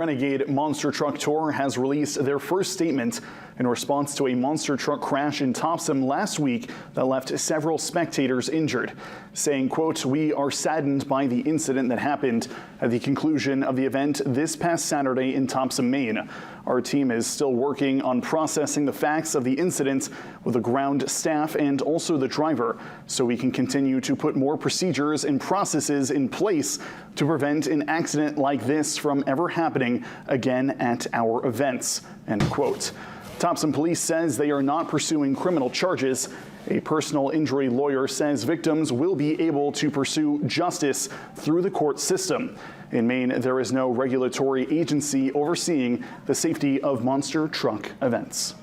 Renegade Monster Truck Tour has released their first statement in response to a monster truck crash in Topsham last week that left several spectators injured, saying, quote, "We are saddened by the incident that happened at the conclusion of the event this past Saturday in Topsham, Maine. Our team is still working on processing the facts of the incident with the ground staff and also the driver, so we can continue to put more procedures and processes in place to prevent an accident like this from ever happening again at our events," end quote. Topsham Police says they are not pursuing criminal charges. A personal injury lawyer says victims will be able to pursue justice through the court system. In Maine, there is no regulatory agency overseeing the safety of monster truck events.